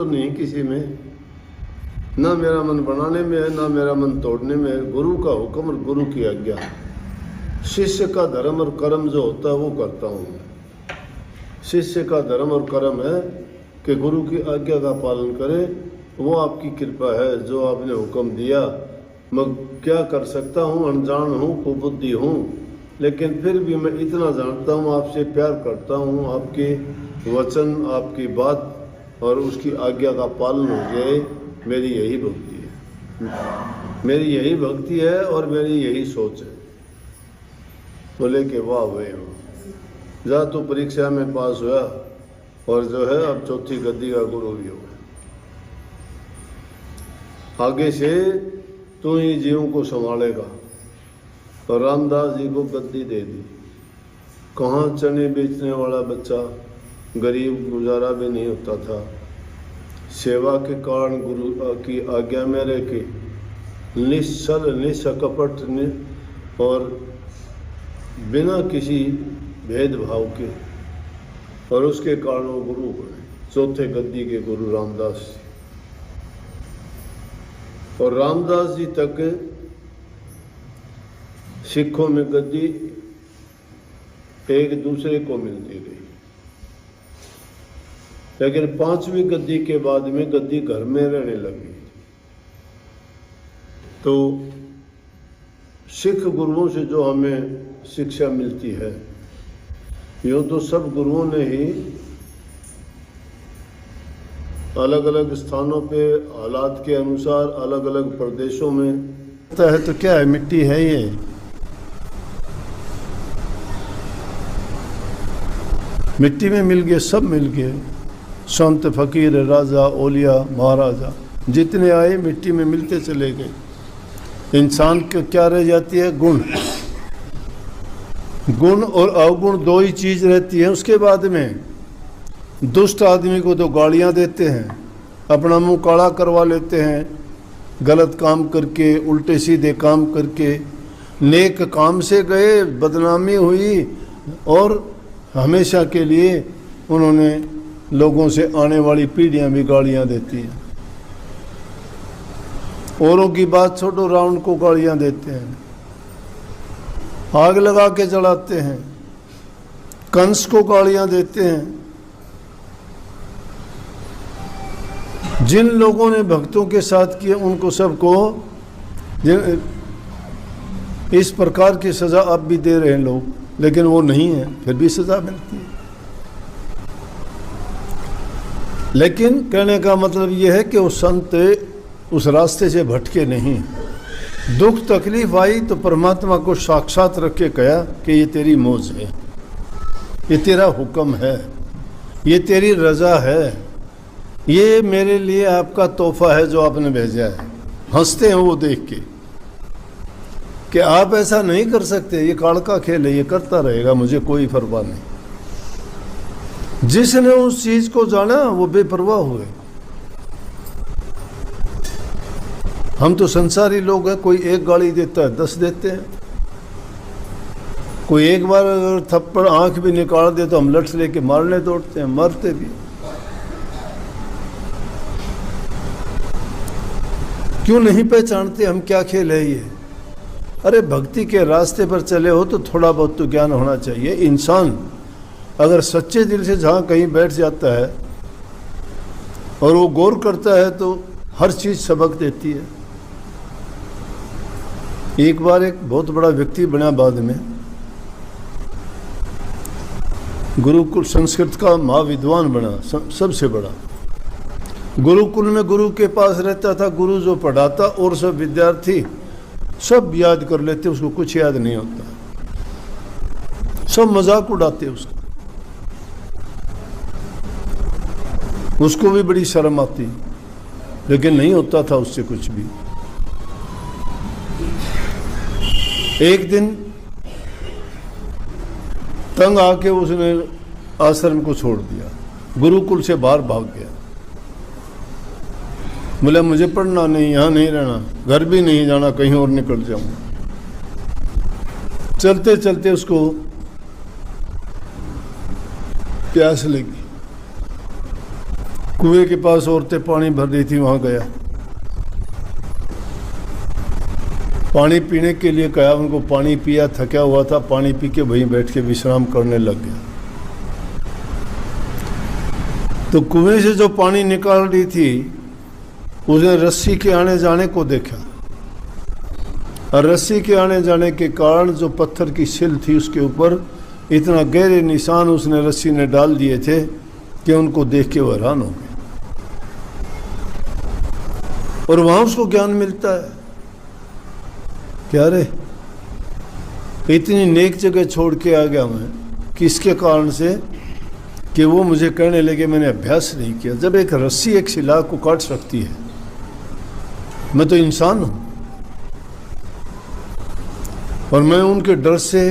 तो नहीं किसी में, ना मेरा मन बनाने में है ना मेरा मन तोड़ने में है। गुरु का हुक्म और गुरु की आज्ञा, शिष्य का धर्म और कर्म जो होता है वो करता हूँ मैं। शिष्य का धर्म और कर्म है कि गुरु की आज्ञा का पालन करे। वो आपकी कृपा है जो आपने हुक्म दिया। मैं क्या कर सकता हूँ, अनजान हूँ, कुबुद्धि हूँ, लेकिन फिर भी मैं इतना जानता हूँ, आपसे प्यार करता हूँ। आपके वचन, आपकी बात और उसकी आज्ञा का पालन हो जाए, मेरी यही भक्ति है। मेरी यही भक्ति है और मेरी यही सोच है। बोले कि वाह भाई वाह, जा तो परीक्षा में पास हुआ और जो है अब चौथी गद्दी का गुरु भी हो गया। आगे से तू ही जीवों को संभालेगा। और रामदास जी को गद्दी दे दी। कहाँ चने बेचने वाला बच्चा, गरीब, गुजारा भी नहीं होता था। सेवा के कारण गुरु की आज्ञा में रह के निश्चल, निष्कपट और बिना किसी भेदभाव के, और उसके कारण वो गुरु बने, चौथे गद्दी के गुरु रामदास जी। और रामदास जी तक सिखों में गद्दी एक दूसरे को मिलती रही, लेकिन पांचवी गद्दी के बाद में गद्दी घर में रहने लगी। तो सिख गुरुओं से जो हमें शिक्षा मिलती है, यूँ तो सब गुरुओं ने ही अलग अलग स्थानों पे हालात के अनुसार अलग अलग प्रदेशों में है। तो क्या है, मिट्टी है ये। मिट्टी में मिल गए, सब मिल गए। संत, फकीर, राजा, ओलिया, महाराजा जितने आए मिट्टी में मिलते चले गए। इंसान को क्या रह जाती है, गुण। गुण और अवगुण दो ही चीज रहती है। उसके बाद में दुष्ट आदमी को तो गालियां देते हैं, अपना मुंह काला करवा लेते हैं, गलत काम करके, उल्टे सीधे काम करके। नेक काम से गए, बदनामी हुई और हमेशा के लिए उन्होंने लोगों से आने वाली पीढ़ियां भी गालियां देती हैं। औरों की बात छोड़ो, रावण को गालियां देते हैं, आग लगा के जलाते हैं, कंस को गालियां देते हैं। जिन लोगों ने भक्तों के साथ किए उनको सबको इस प्रकार की सजा अब भी दे रहे हैं लोग, लेकिन वो नहीं है, फिर भी सजा मिलती है। लेकिन कहने का मतलब ये है कि वो संत उस रास्ते से भटके नहीं। दुख तकलीफ आई तो परमात्मा को साक्षात रख के कहा कि ये तेरी मौज है, ये तेरा हुक्म है, ये तेरी रजा है, ये मेरे लिए आपका तोहफा है जो आपने भेजा है। हंसते हैं वो देख के कि आप ऐसा नहीं कर सकते, ये काल का खेल है, ये करता रहेगा, मुझे कोई परवाह नहीं। जिसने उस चीज को जाना वो बेपरवाह हुए। हम तो संसारी लोग हैं, कोई एक गाली देता है 10 देते हैं। कोई एक बार अगर थप्पड़ आंख भी निकाल दे तो हम लठ लेके मारने दौड़ते हैं, मरते भी। क्यों नहीं पहचानते हम क्या खेल है ये। अरे भक्ति के रास्ते पर चले हो तो थोड़ा बहुत तो ज्ञान होना चाहिए। इंसान अगर सच्चे दिल से जहाँ कहीं बैठ जाता है और वो गौर करता है तो हर चीज़ सबक देती है। एक बार एक बहुत बड़ा व्यक्ति बना, बाद में गुरुकुल संस्कृत का महाविद्वान बना, सबसे बड़ा। गुरुकुल में गुरु के पास रहता था, गुरु जो पढ़ाता और सब विद्यार्थी सब याद कर लेते, उसको कुछ याद नहीं होता, सब मजाक उड़ाते उसका। उसको भी बड़ी शर्म आती, लेकिन नहीं होता था उससे कुछ भी। एक दिन तंग आके उसने आश्रम को छोड़ दिया, गुरुकुल से बाहर भाग गया। बोला मुझे पढ़ना नहीं, यहाँ नहीं रहना, घर भी नहीं जाना, कहीं और निकल जाऊंगा। चलते चलते उसको प्यास लगी। कुएं के पास औरतें पानी भर रही थी, वहां गया, पानी पीने के लिए कहा, उनको पानी पिया, थका हुआ था, पानी पी के वहीं बैठ के विश्राम करने लग गया। तो कुएं से जो पानी निकाल रही थी उसने रस्सी के आने जाने को देखा, और रस्सी के आने जाने के कारण जो पत्थर की सिल थी उसके ऊपर इतना गहरे निशान उसने रस्सी ने डाल दिए थे कि उनको देख के वो हैरान हो गए। और वहां उसको ज्ञान मिलता है, क्या रे इतनी नेक जगह छोड़ के आ गया मैं, किसके कारण से? कि वो मुझे कहने लगे मैंने अभ्यास नहीं किया। जब एक रस्सी एक शिला को काट सकती है, मैं तो इंसान हूं, और मैं उनके डर से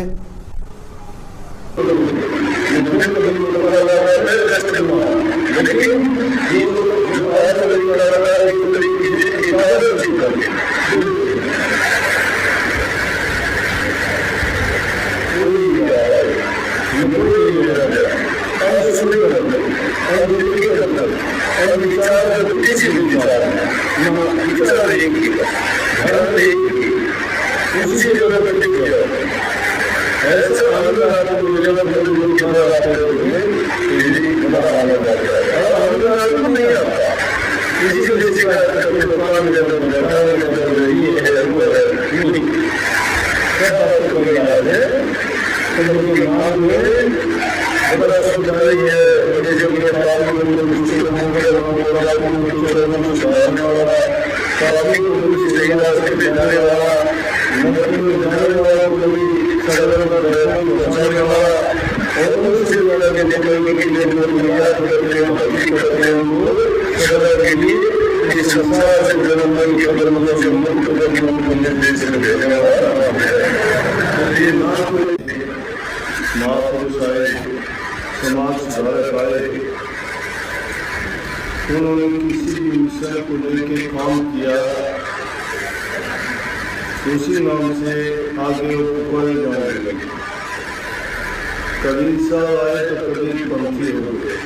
समाज सुधारक आए, उन्होंने किसी भी विषय को लेकर काम किया, उसी नाम से आगे बढ़े जाने लगे। कबीर साहब आए तो कबीर पंथी हो गए,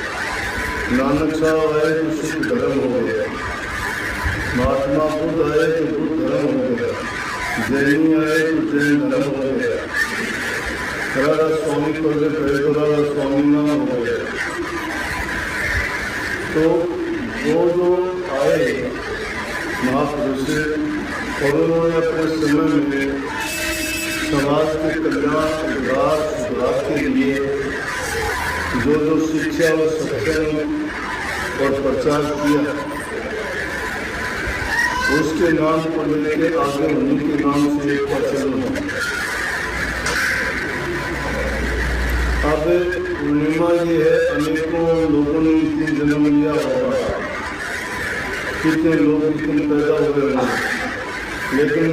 नानक साहब आए तो सिख धर्म हो गया, महात्मा बुद्ध आए तो बुद्ध धर्म हो गया, जैनी आए तो जैन धर्म हो गया, राधा स्वामी को तो राधा स्वामी नाम हो गया। तो वो जो आए महापुरुष, और उन्होंने अपने समय में समाज के कल्याण सुधार के लिए जो जो शिक्षा और सत्संग और प्रचार किया, उसके नाम को लेकर आगे उन्हीं के नाम से एक प्रचलन है। अब पूर्णिमा ये है, अनेकों लोगों ने इस दिन जन्म लिया होगा, कितने लोग इस दिन पैदा हुए होंगे, लेकिन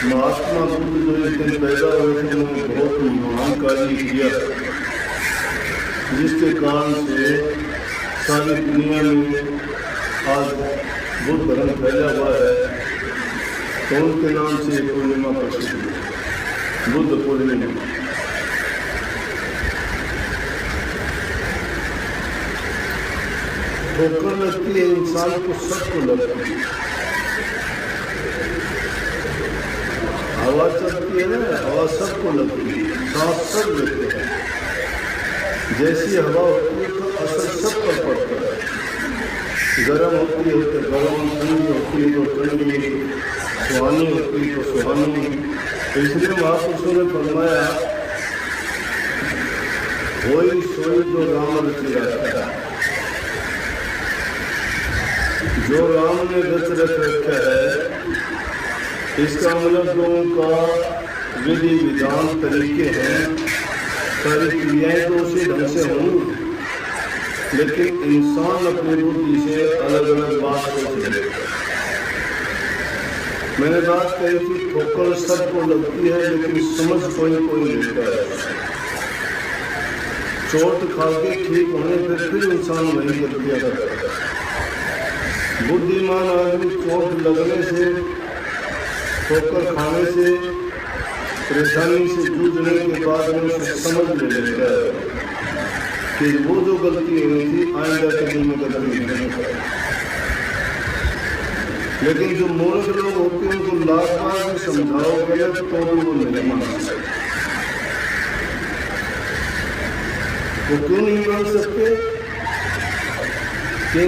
महात्मा बुद्ध जो इस दिन पैदा हुए थे उन्होंने बहुत महान कार्य किया, जिसके कारण से सारी दुनिया में आज बुद्ध धर्म फैला हुआ है। तो उनके नाम से पूर्णिमा प्रसिद्ध है, बुद्ध पूर्णिमा। ठोकर लगती है इंसान को, सबको लगती है। हवा चलती है ना, हवा सबको लगती है, सांस सब लेते हैं। जैसी हवा होती है तो असर सब पर पड़ता है। गर्म होती है तो गर्म, ठंडी होती है तो ठंडी, सुहानी होती है तो सुहानी। इसलिए महापुरुषों ने फरमाया, वही सोई जो राम रच जाता है, जो राम ने रच रखा है। इसका मतलब जो उनका विधि विधान तरीके हैं, सारी क्रियाएं तो उसी ढंग से होंगी, लेकिन इंसान अपनी बुद्धि से अलग अलग बात सोच लेता है। मैंने बात कही थी, ठोकर सबको लगती है, लेकिन समझ कोई कोई लेता है। चोट खा के ठीक होने पर फिर इंसान वही गलतियां करता है। बुद्धिमान आदमी चोट लगने से, ठोकर खाने से, परेशानी से जूझने के बाद में उसे समझ ले लेता है कि वो जो गलती हो गई थी आइंदा कभी में गलती नहीं करें। लेकिन जो मूर्ख लोग होते हैं उनको लाख बार भी समझाओ गलत तो भी वो नहीं मान सकते। वो क्यों नहीं मान सकते कि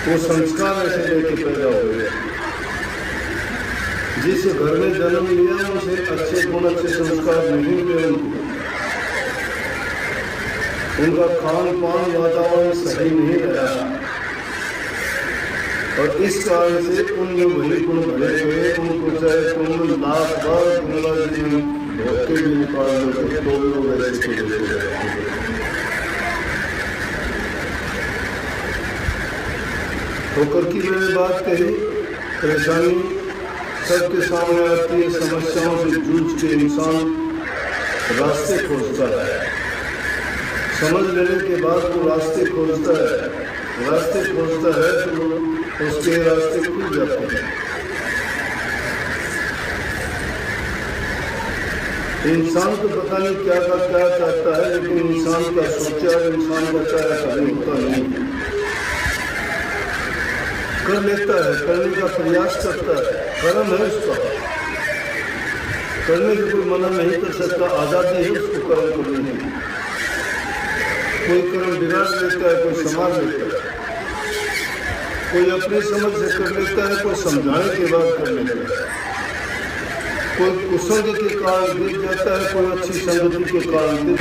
वो संस्कार ऐसे लेके पैदा हो गए। जिस घर में जन्म लिया उसे अच्छे गुण अच्छे संस्कार नहीं मिले, उनका खान पान वातावरण सही नहीं रहा और इस कारण से उनमें वही गुण भरे हुए। उनको चाहे तुम लाख बार धोखे भी निकाल दो तो लोग ऐसे ठोकर की मैंने बात कही। परेशानी सबके सामने आती है, समस्याओं से जूझ के इंसान रास्ते खोजता है। समझ लेने के बाद वो रास्ते खोजता है, रास्ते खोजता है तो उसके रास्ते खुल जाते हैं। इंसान को पता नहीं क्या चाहता है, लेकिन इंसान का सोचा इंसान का चाहे कभी होता नहीं। कर लेता है, करने का प्रयास करता है, कर्म है उसका, करने की कोई मना नहीं कर सकता, आजादी है उसको कर्म करने की। कोई कर्म बिगाड़ लेता है, कोई संभाल लेता है, कोई अपनी समझ से कर लेता है, कोई समझाने के बाद कर लेता है, कोई कुसंग के कारण गिर जाता है, कोई अच्छी संगति के कारण गिर।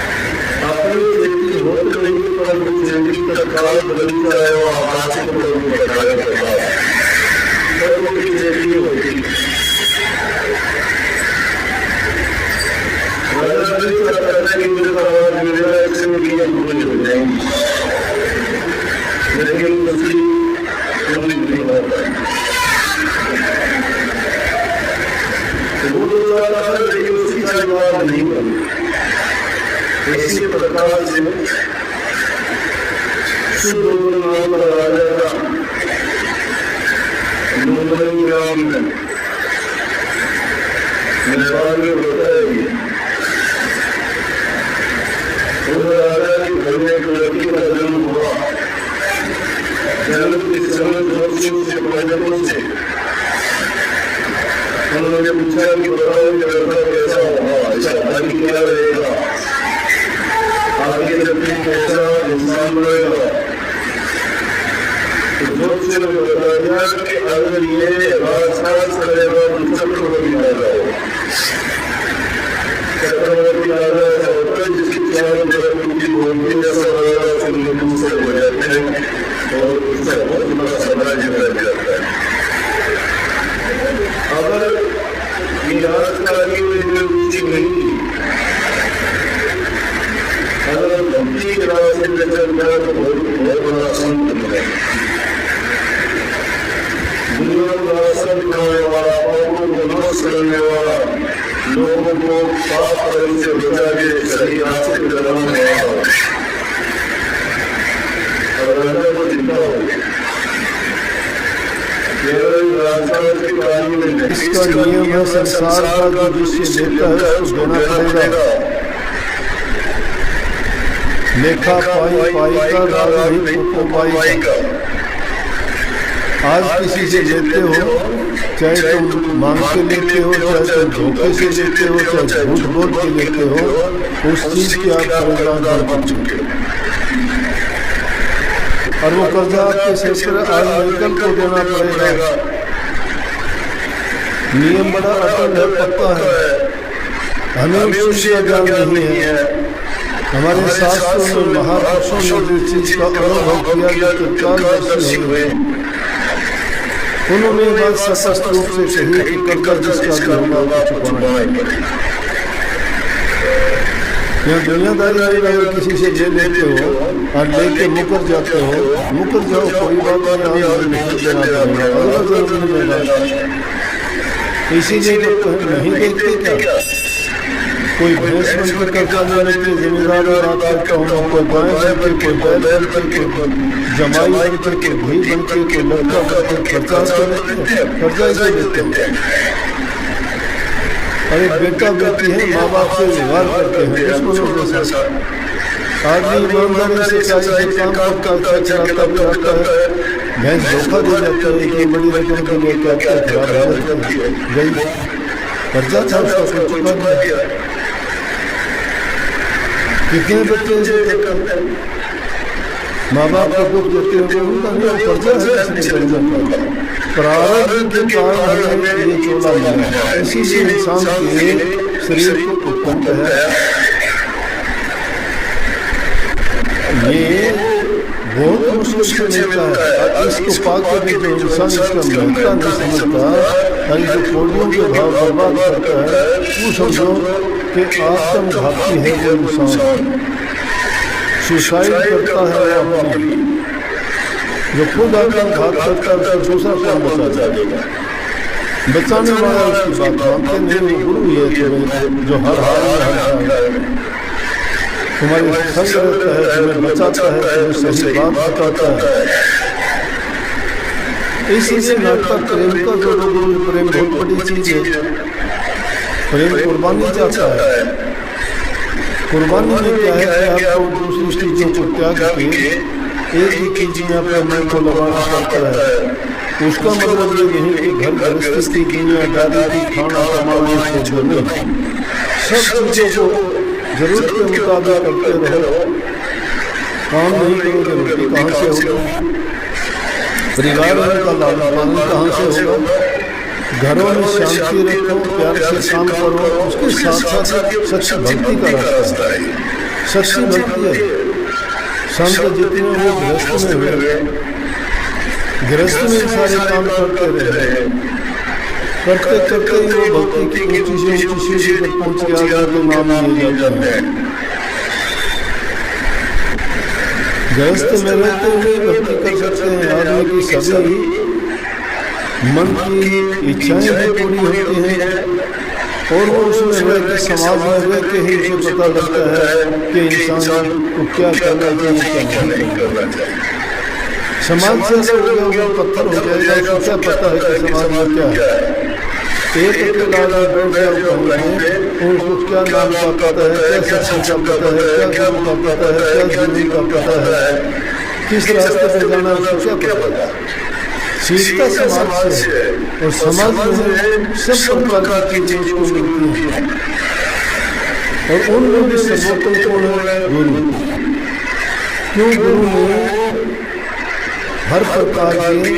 अपनी खेती होते नहीं पर तत्काल बदलता है और आवाज़ को इसी प्रकार से शुद्ध नाम का राजा नेपाल में होता है। उस राजा के घर में एक लड़की का जन्म हुआ। जन्म के समय जोशियों से पंडितों से उन्होंने पूछा कि बताओ लड़का कैसा होगा, ऐसा आगे क्या रहेगा, आगे लड़की कैसा इंसान बनेगा। तो जोशियों ने बता दिया कि अगर ये राजसाज करेगा तो चक्रवर्ती राजा होगा। चक्रवर्ती राजा ऐसा होता है जिसकी चार की बोलती है, सब राजा से हो जाते हैं और उसका बहुत बड़ा साम्राज्य बन जाता है। अगर राजकारी में रुचि नहीं, अगर भक्ति के रास्ते में चल गया तो बहुत बड़ा संत मिलेगा। दुनिया को रास्ता दिखाने वाला, पापों को नाश करने वाला, लोगों को पाप करने से बचा के सही रास्ते पे लगाने वाला और राजा को दिखा हो। इसका नियम है संसार का, जो जिससे लेता है उसको देना पड़ेगा। लेखा पाई पाई का राज नहीं को पाई का। आज किसी से लेते हो, चाहे तुम मांग के लेते हो, चाहे तुम धोखे से लेते हो, चाहे झूठ बोल के लेते हो, उस चीज की आप कर्जदार बन चुके हो और वो कर्जा आपके सिर पर आज निकल को देना पड़ेगा। नियम बड़ा अटल है, पक्का है, हमें उस चीज का ज्ञान नहीं है। हमारे शास्त्रों में महापुरुषों ने जिस चीज का अनुभव किया तत्कालदर्शी हुए, उन्होंने बात स्पष्ट रूप से कही कि कर्जा जिसका होगा चुकाना है। यहाँ दुनियादारी में अगर किसी से ले लेते हो और लेके मुकर जाते हो, मुकर जाओ, कोई बात नहीं, इसीलिए जब नहीं देखते क्या कोई भैंस बन के कर्जा लेने के जिम्मेदार बात करता हूँ, कोई गाय बन के, कोई बैल बन के, कोई जमाई बन के, कोई भाई बन के, कोई लड़का बन के कर्जा लेते हैं, कर्जा इसे लेते हैं। अरे बेटा बेटी है, माँ बाप से व्यवहार करते हैं दुश्मनों के साथ। आदमी ईमानदारी से काम करता है, चलाता फिराता है, भैंस धोखा दे जाता है कि बड़ी रकम के लिए क्या क्या खराब है गई, कर्जा था उसका चुका दिया। कितने बच्चे ऐसे करते हैं, माँ बाप को दुख देते होंगे, उनका नहीं कर्जा है, इसलिए कर्जा प्रारब्ध के कारण हमें ये चोला मिला। इसीलिए इंसान के शरीर को उत्पन्न है। ये बहुत मुश्किल से मिलता है। इसको पाकर भी जो इंसान इसका महत्ता नहीं समझता, जो कोड़ियों के भाव बर्बाद करता है, वो समझो कि आत्मघाती है वो इंसान, सुसाइड करता है अपनी। जो खुद आत्मघात करता है उसको दूसरा कौन बचा देगा? बचाने वाला उसकी बात मानते नहीं, वो गुरु ही है जो हर हाल में तुम्हारे संग रहता है, तुम्हें बचाता है, तुम्हें सही बात बताता है। इसीलिए नाटक प्रेम का जो लोग, प्रेम बहुत बड़ी चीज है। प्रेम कुर्बानी चाहता है। कुर्बानी में क्या है कि आपको दूसरी चीजों को त्याग के एक ही चीज में अपने मन को लगाना पड़ता है। उसका मतलब ये नहीं कि घर गृहस्थी की दुनियादारी की खाना कमाने से नहीं, सब चीजों को जरूरत के मुताबिक करते रहो। काम नहीं करोगे रोटी कहाँ से होगा? परिवार में का लालन पालन कहाँ से होगा? घरों में शांति रखो, प्यार से काम करो। उसके साथ साथ सच्ची भक्ति का रास्ता है, सच्ची भक्ति है। संत जितने वो गृहस्थ में हुए, गृहस्थ में सारे काम करते रहे, करते करते ही वो भक्ति की ऊंची से ऊंची सीढ़ी तक पहुंच गया तो नाम लिए जाते हैं। गृहस्थ में रहते हुए भक्ति कर सकते हैं। आदमी की सभी मन की इच्छाएं भी पूरी होती हैं और वो उसमें रह के समाज में रह के ही उसे पता लगता है कि इंसान को क्या करना चाहिए, क्या नहीं करना चाहिए। समाज से अलग हो गया वो पत्थर हो जाएगा, उसको क्या पता है कि समाज में क्या है। एक अकेला बैठ गया उसको क्या नाम का पता है, क्या सत्संग का पता है, क्या गुरु का पता है, क्या जीवन का पता है, किस रास्ते पे जाना उसको क्या पता है। सीखता समाज से और समाज में सब प्रकार की चीज को मिलती है और उनमें भी सर्वोत्तम कौन है? गुरु। क्यों? गुरु ने हर प्रकार के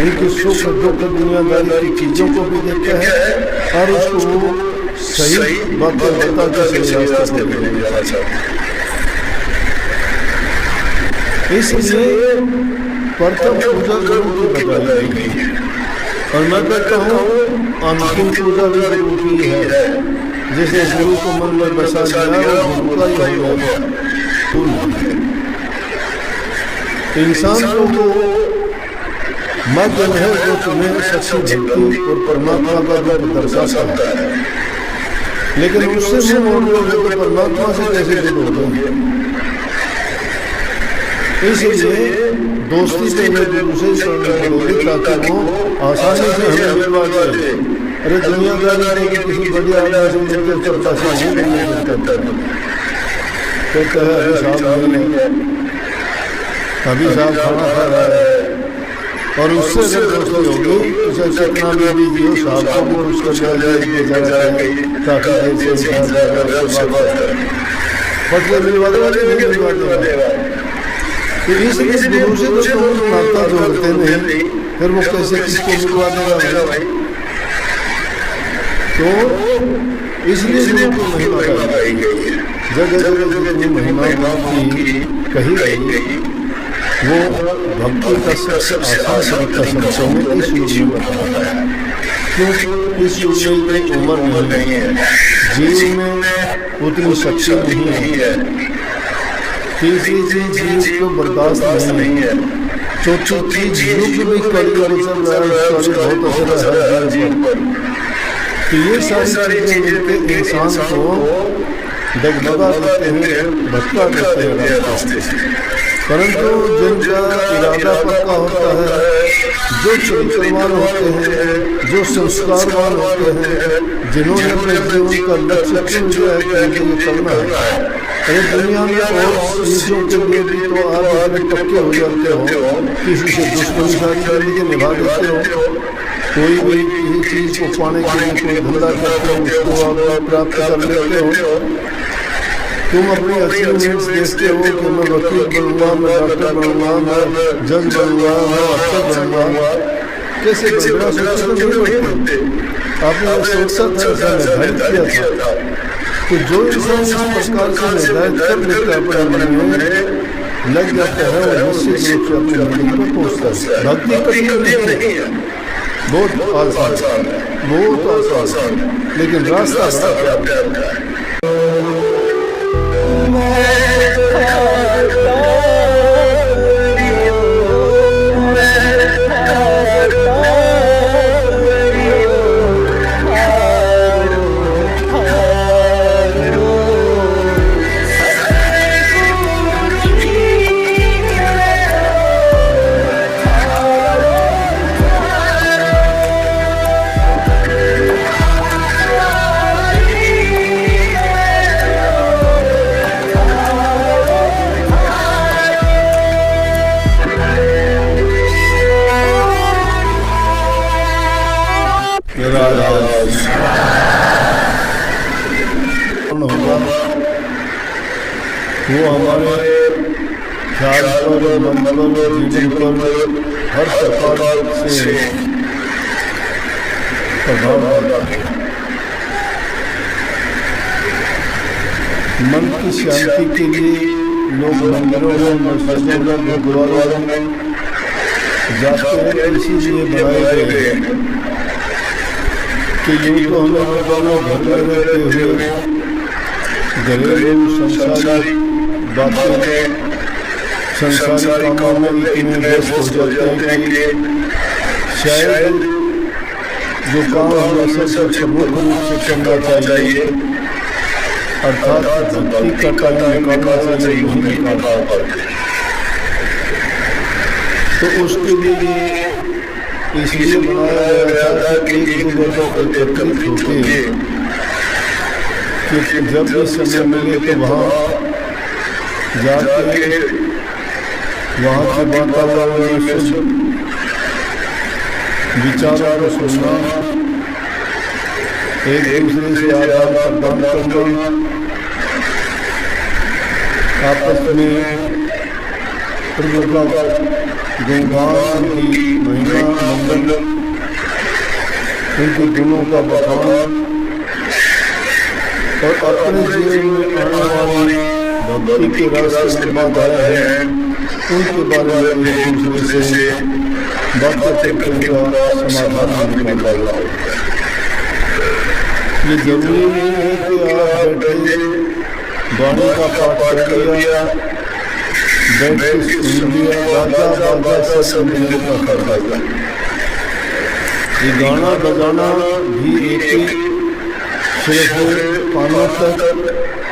उनकी सुख दुख दुनियादारी की चीजों को भी देखता है और उसको सही बातें बता के सही रास्ते पर ले जाना चाहता है। इसलिए प्रथम पूजा गुरु की बताई गई है और मैं कहता हूँ अंतिम पूजा भी गुरु की है। जैसे गुरु को मन में बसा दिया वो गुरु का ही होगा। इंसान को माध्यम है जो तुम्हें सच्ची भक्ति और परमात्मा का रूप दर्शा सकता है, लेकिन उससे मुंह मोड़ लोगे तो परमात्मा से कैसे जुड़ोगे? इसलिए दोस्ती से दूसरे शरण पड़ोगे ताकि वो आसानी से हमें मिलवा दे। अरे दुनियादारी में किसी बढ़िया आदमी से मिलकर चलता से नहीं कहता है अभी साहब खाना खा रहा है और उससे अगर दोस्ती होगी उसे कितना भी दीजिए साहब को भी कुछ कर काफी देर से पटले मिलवा देगा। तो इसलिए गुरु से तो नाता जोड़ते नहीं, फिर वो कैसे किसको मिलवा देगा भाई? तो इसलिए गुरु को महिमा गाई गई है। जगह जगह जितनी महिमा की कही गई वो भक्ति का सबसे आसान तरीका समझो इस युग में बताता है। क्योंकि इस युग में कोई उम्र नहीं है, जीव में उतनी शक्ति नहीं है, तीसरी चीज जीव को बर्दाश्त नहीं है, चौथी चीज युग भी कड़ी चल रहा है, बहुत असर है जीव पर। तो ये सारी चीजें मिलकर इंसान को डगमगा देते हैं, भटका देते हैं रास्ते से। परंतु जिनका इरादा पक्का होता है जो चरित्रवान होते हैं, जो संस्कारवान होते हैं, जिन्होंने अपने जीवन का लक्ष्य चुन लिया है कि मुझे करना है। अरे दुनिया में और चीजों के लिए भी तो आप इतने पक्के हो जाते हो, किसी से दुश्मनी सारी जिंदगी निभा देते हो, कोई भी किसी चीज को पाने के लिए कोई धंधा करते हो, उसको आप प्राप्त कर लेते हो। तुम अपनी अचीवमेंट्स देखते हो कि मैं वकील बनूंगा, मैं डॉक्टर बनूंगा, मैं जज बनूंगा, मैं अफसर बनूंगा। कैसे बड़ा सोचते नहीं बनते। आपने सोचा था, ऐसा निर्धारित किया था। तो जो इंसान इस प्रकार से निर्धारित कर लेता है अपने मन में लग जाता है, वो निश्चित रूप से अपने मंजिल पर पहुंचता है। भक्ति कठिन नहीं है, बहुत आसान है, बहुत आसान, लेकिन रास्ता बड़ा प्यारा है। वो हमारे ख्याल पर, मन पर, जीवन पर हर प्रकार से प्रभाव डालता है। मन की शांति के लिए लोग मंदिरों में, मस्जिदों में, गुरुद्वारों में जाते हैं, इसीलिए बनाए गए हैं कि यूँ तो हमें दोनों घर में रहते हुए घरेलू संसारी बातें में, संसारी कामों में इतने व्यस्त हो जाते हैं कि शायद जो काम हमें सबसे प्रमुख रूप से करना चाहिए, अर्थात भक्ति का टाइम निकालना चाहिए, नहीं निकाल पाते। तो उसके लिए इसलिए बनाया गया था कि एक दूसरे को एकत्रित होके कि जब भी समय मिले तो वहाँ जाके वहाँ के वातावरण में विचारों को सुनना, एक दूसरे से आदान प्रदान करना, आपस में प्रभु का गुणगान की महिमा मंगल, उनके गुणों का बखान और अपने जीवन में आने वाली भक्ति के रास्ते में बाधाएं हैं, उनके बारे में एक दूसरे से बातचीत करने का समाधान निकालना होता है। ये जरूरी नहीं है कि आप बैठे वाणी का पाठ कर लिया, बैठ के सुन लिया, गाजा बाजा सब मिलने का करना। ये गाना बजाना भी एक सिर्फ कानों तक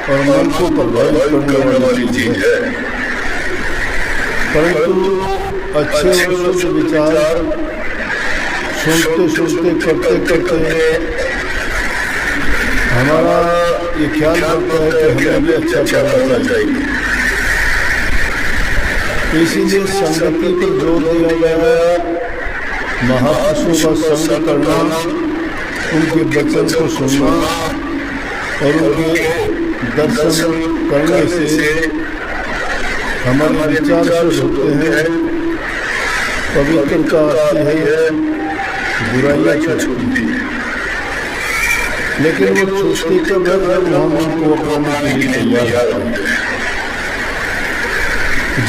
और मन को प्रभावित करने वाली चीज है, परंतु अच्छे और शुद्ध विचार सुनते सुनते करते करते हमारा ये ख्याल करता है कि हमें भी अच्छा करना चाहिए। इसीलिए संगति पर जोर दिया गया, महापुरुषों का संग करना, उनके वचन को सुनना और उनके दर्शन करने से हमारे विचार शुद्ध होते हैं, पवित्रता आती है, बुराइयाँ छूटती हैं। लेकिन वो छूटती कब है जब हम उनको अपनाने के लिए तैयार होते हैं।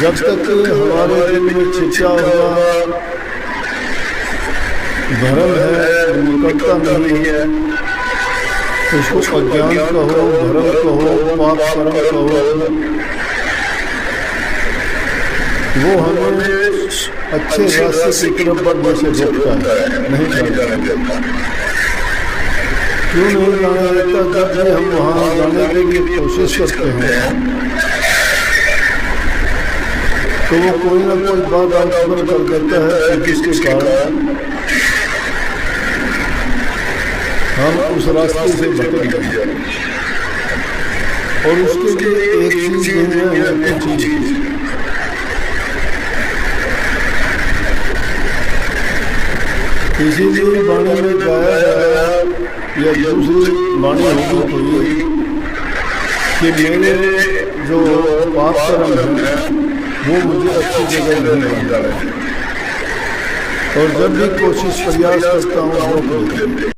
जब तक हमारे दिल में छिपा हुआ धर्म है, निकटता नहीं है, उसको अज्ञान कहो, धर्म कहो, पाप कर्म कहो, वो हमें अच्छे रास्ते की तरफ बढ़ने से रोकता है, नहीं जाने देता। क्यों नहीं जाने देता? जब हम वहाँ जाने के लिए कोशिश करते हैं तो तो वो कोई ना कोई बात आंसर कर देता है जिसके कारण हम उस रास्ते से भटक जाते हैं। और उसके लिए एक चीज नहीं है, कुछ चीज। इसीलिए वाणी में गाया गया या दूसरी वाणी होगी कोई कि मेरे जो पाप कर्म है वो मुझे अच्छी जगह नहीं मिल रहा है, और जब भी कोशिश प्रयास करता हूँ